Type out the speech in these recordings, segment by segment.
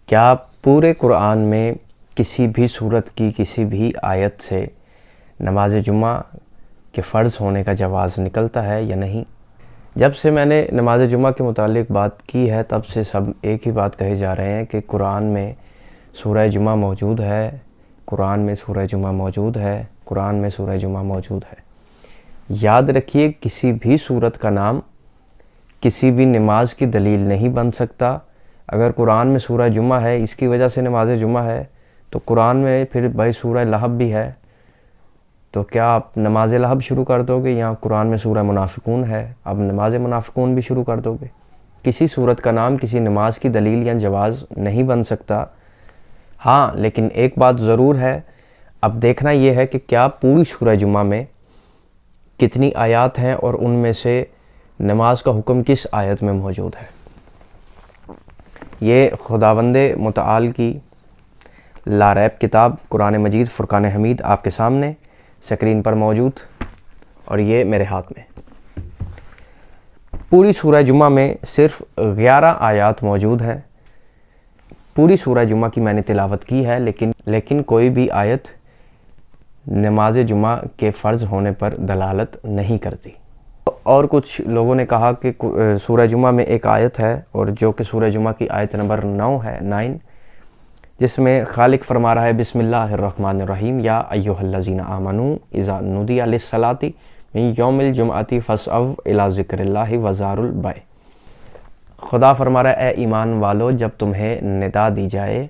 کیا پورے قرآن میں کسی بھی صورت کی کسی بھی آیت سے نماز جمعہ کے فرض ہونے کا جواز نکلتا ہے یا نہیں؟ جب سے میں نے نماز جمعہ کے متعلق بات کی ہے تب سے سب ایک ہی بات کہے جا رہے ہیں کہ قرآن میں سورہ جمعہ موجود ہے، قرآن میں سورہ جمعہ موجود ہے، قرآن میں سورہ جمعہ موجود ہے۔ یاد رکھیے، کسی بھی صورت کا نام کسی بھی نماز کی دلیل نہیں بن سکتا۔ اگر قرآن میں سورہ جمعہ ہے، اس کی وجہ سے نماز جمعہ ہے، تو قرآن میں پھر بھائی سورہ لہب بھی ہے، تو کیا آپ نماز لہب شروع کر دو گے؟ یا قرآن میں سورہ منافقون ہے، اب نماز منافقون بھی شروع کر دو گے؟ کسی صورت کا نام کسی نماز کی دلیل یا جواز نہیں بن سکتا۔ ہاں، لیکن ایک بات ضرور ہے، اب دیکھنا یہ ہے کہ کیا پوری سورہ جمعہ میں کتنی آیات ہیں اور ان میں سے نماز کا حکم کس آیت میں موجود ہے۔ یہ خداوند متعال کی لا ریب کتاب قرآن مجید فرقان حمید آپ کے سامنے سکرین پر موجود، اور یہ میرے ہاتھ میں۔ پوری سورہ جمعہ میں صرف 11 آیات موجود ہیں۔ پوری سورہ جمعہ کی میں نے تلاوت کی ہے، لیکن کوئی بھی آیت نماز جمعہ کے فرض ہونے پر دلالت نہیں کرتی۔ اور کچھ لوگوں نے کہا کہ سورہ جمعہ میں ایک آیت ہے، اور جو کہ سورہ جمعہ کی آیت نمبر 9 ہے، 9، جس میں خالق فرما رہا ہے بسم اللہ الرحمن الرحیم یا ایھا الذین آمنوا اذا نودی للصلاۃ من یوم الجمعۃ فاسعوا الی ذکر اللہ وذروا البیع۔ خدا فرما رہا ہے، اے ایمان والو، جب تمہیں ندا دی جائے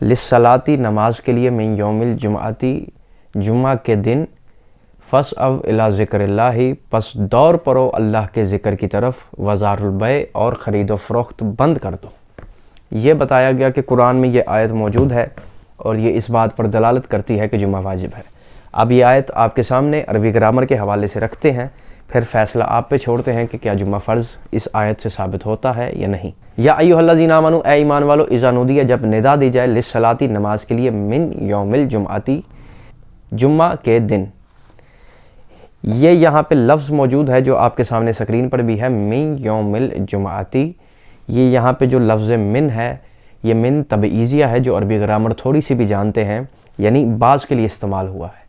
للصلاۃ، نماز کے لیے، من یوم الجمعۃ، جمعہ کے دن، فاسعوا الی ذکر اللہ، پس دور پرو اللہ کے ذکر کی طرف، وذروا البیع، اور خرید و فروخت بند کر دو۔ یہ بتایا گیا کہ قرآن میں یہ آیت موجود ہے، اور یہ اس بات پر دلالت کرتی ہے کہ جمعہ واجب ہے۔ اب یہ آیت آپ کے سامنے عربی گرامر کے حوالے سے رکھتے ہیں، پھر فیصلہ آپ پہ چھوڑتے ہیں کہ کیا جمعہ فرض اس آیت سے ثابت ہوتا ہے یا نہیں۔ یا ایھا الذین آمنوا، اے ایمان والو، اذا نودی، جب ندا دی جائے، للصلاۃ، نماز کے لیے، من یوم الجمعۃ، جمعہ کے دن۔ یہ یہاں پہ لفظ موجود ہے جو آپ کے سامنے سکرین پر بھی ہے، من یوم الجمعۃ۔ یہ یہاں پہ جو لفظ من ہے، یہ من تبعیضیہ ہے، جو عربی گرامر تھوڑی سی بھی جانتے ہیں، یعنی بعض کے لیے استعمال ہوا ہے،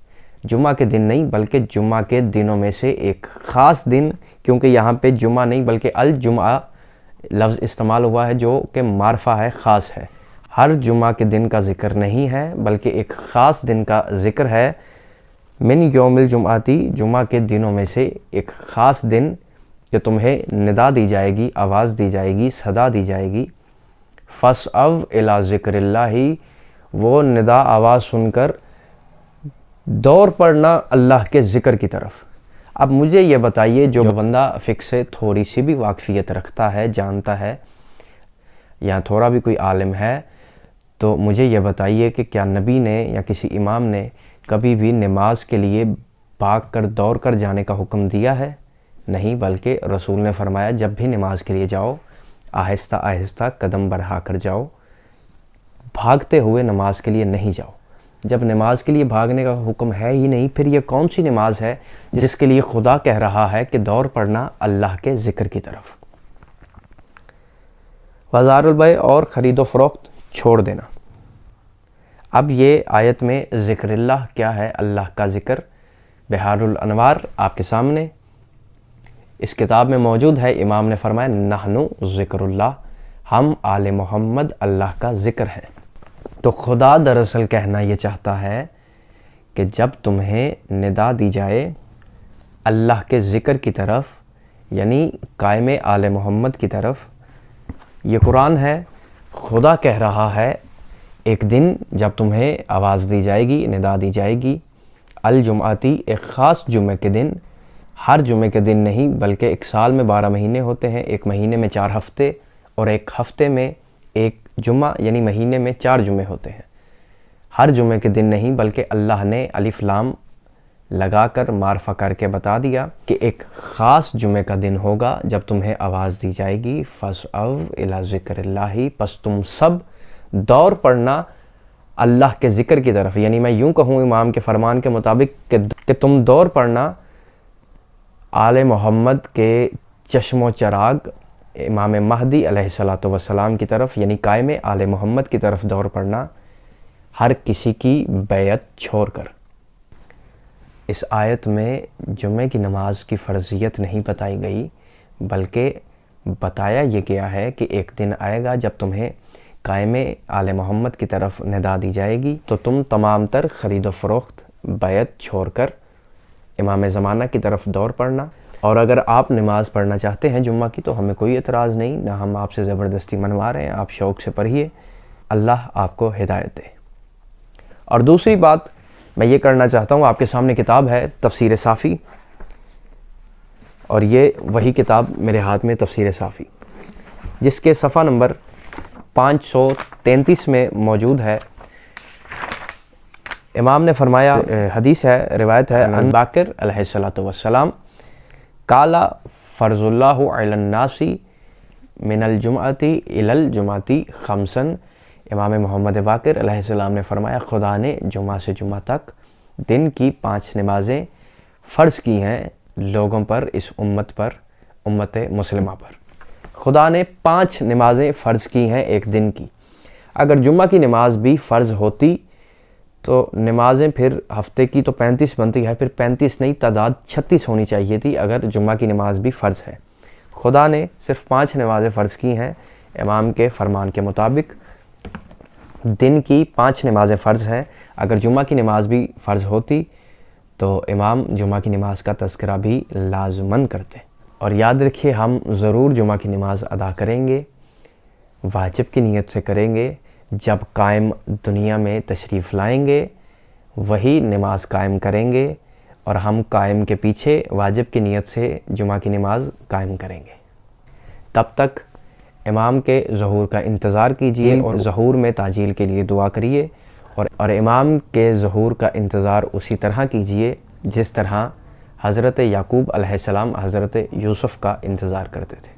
جمعہ کے دن نہیں بلکہ جمعہ کے دنوں میں سے ایک خاص دن، کیونکہ یہاں پہ جمعہ نہیں بلکہ الجمعہ لفظ استعمال ہوا ہے جو کہ معرفہ ہے، خاص ہے۔ ہر جمعہ کے دن کا ذکر نہیں ہے بلکہ ایک خاص دن کا ذکر ہے۔ من یوم الجمعۃ، جمعہ کے دنوں میں سے ایک خاص دن کہ تمہیں ندا دی جائے گی، آواز دی جائے گی، صدا دی جائے گی، فاسعوا الی ذکر اللہ، وہ ندا آواز سن کر دور پڑنا اللہ کے ذکر کی طرف۔ اب مجھے یہ بتائیے، جو بندہ فقہ سے تھوڑی سی بھی واقفیت رکھتا ہے، جانتا ہے، یا تھوڑا بھی کوئی عالم ہے، تو مجھے یہ بتائیے کہ کیا نبی نے یا کسی امام نے کبھی بھی نماز کے لیے بھاگ کر دوڑ کر جانے کا حکم دیا ہے؟ نہیں، بلکہ رسول نے فرمایا جب بھی نماز کے لیے جاؤ، آہستہ آہستہ قدم بڑھا کر جاؤ، بھاگتے ہوئے نماز کے لیے نہیں جاؤ۔ جب نماز کے لیے بھاگنے کا حکم ہے ہی نہیں، پھر یہ کون سی نماز ہے جس کے لیے خدا کہہ رہا ہے کہ دوڑ پڑنا اللہ کے ذکر کی طرف؟ وذروا البیع، اور خرید و فروخت چھوڑ دینا۔ اب یہ آیت میں ذکر اللہ کیا ہے؟ اللہ کا ذکر بحار الانوار آپ کے سامنے اس کتاب میں موجود ہے۔ امام نے فرمایا، نحن ذکر اللہ، ہم آل محمد اللہ کا ذکر ہے۔ تو خدا دراصل کہنا یہ چاہتا ہے کہ جب تمہیں ندا دی جائے اللہ کے ذکر کی طرف، یعنی قائم آل محمد کی طرف، یہ قرآن ہے، خدا کہہ رہا ہے ایک دن جب تمہیں آواز دی جائے گی، ندا دی جائے گی، الجمعاتی، ایک خاص جمعہ کے دن، ہر جمعے کے دن نہیں بلکہ ایک سال میں 12 مہینے ہوتے ہیں، ایک مہینے میں 4 ہفتے، اور ایک ہفتے میں ایک جمعہ، یعنی مہینے میں 4 جمعے ہوتے ہیں۔ ہر جمعے کے دن نہیں بلکہ اللہ نے الف لام لگا کر معرفہ کر کے بتا دیا کہ ایک خاص جمعے کا دن ہوگا جب تمہیں آواز دی جائے گی، فاسعوا الی ذکر اللہ، پس تم سب دوڑ پڑنا اللہ کے ذکر کی طرف، یعنی میں یوں کہوں امام کے فرمان کے مطابق کہ تم دوڑ پڑنا آل محمد کے چشم و چراغ امام مہدی علیہ الصلوۃ والسلام کی طرف یعنی قائم آل محمد کی طرف دور پڑنا ہر کسی کی بیعت چھوڑ کر۔ اس آیت میں جمعہ کی نماز کی فرضیت نہیں بتائی گئی، بلکہ بتایا یہ گیا ہے کہ ایک دن آئے گا جب تمہیں قائم آل محمد کی طرف ندا دی جائے گی تو تم تمام تر خرید و فروخت بیعت چھوڑ کر امام زمانہ کی طرف دور پڑنا، اور اگر آپ نماز پڑھنا چاہتے ہیں جمعہ کی تو ہمیں کوئی اعتراض نہیں، نہ ہم آپ سے زبردستی منوا رہے ہیں، آپ شوق سے پڑھیے، اللہ آپ کو ہدایت دے۔ اور دوسری بات میں یہ کرنا چاہتا ہوں، آپ کے سامنے کتاب ہے تفسیر صافی، اور یہ وہی کتاب میرے ہاتھ میں تفسیر صافی جس کے صفحہ نمبر 533 میں موجود ہے۔ امام نے فرمایا، حدیث ہے، روایت ہے، ان باقر علیہ الصلوۃ والسلام قال فرض اللہ علی الناس من الجمعۃ الی الجمعۃ خمسا۔ امام محمد باقر علیہ السلام نے فرمایا خدا نے جمعہ سے جمعہ تک دن کی 5 نمازیں فرض کی ہیں لوگوں پر، اس امت پر، امت مسلمہ پر۔ خدا نے 5 نمازیں فرض کی ہیں ایک دن کی۔ اگر جمعہ کی نماز بھی فرض ہوتی تو نمازیں پھر ہفتے کی تو 35 بنتی ہے، پھر 35 نہیں، تعداد 36 ہونی چاہیے تھی اگر جمعہ کی نماز بھی فرض ہے۔ خدا نے صرف 5 نمازیں فرض کی ہیں، امام کے فرمان کے مطابق دن کی 5 نمازیں فرض ہیں۔ اگر جمعہ کی نماز بھی فرض ہوتی تو امام جمعہ کی نماز کا تذکرہ بھی لازماً کرتے۔ اور یاد رکھیے، ہم ضرور جمعہ کی نماز ادا کریں گے، واجب کی نیت سے کریں گے۔ جب قائم دنیا میں تشریف لائیں گے وہی نماز قائم کریں گے، اور ہم قائم کے پیچھے واجب کی نیت سے جمعہ کی نماز قائم کریں گے۔ تب تک امام کے ظہور کا انتظار کیجیے اور ظہور میں تعجیل کے لیے دعا کریے، اور امام کے ظہور کا انتظار اسی طرح کیجیے جس طرح حضرت یعقوب علیہ السلام حضرت یوسف کا انتظار کرتے تھے۔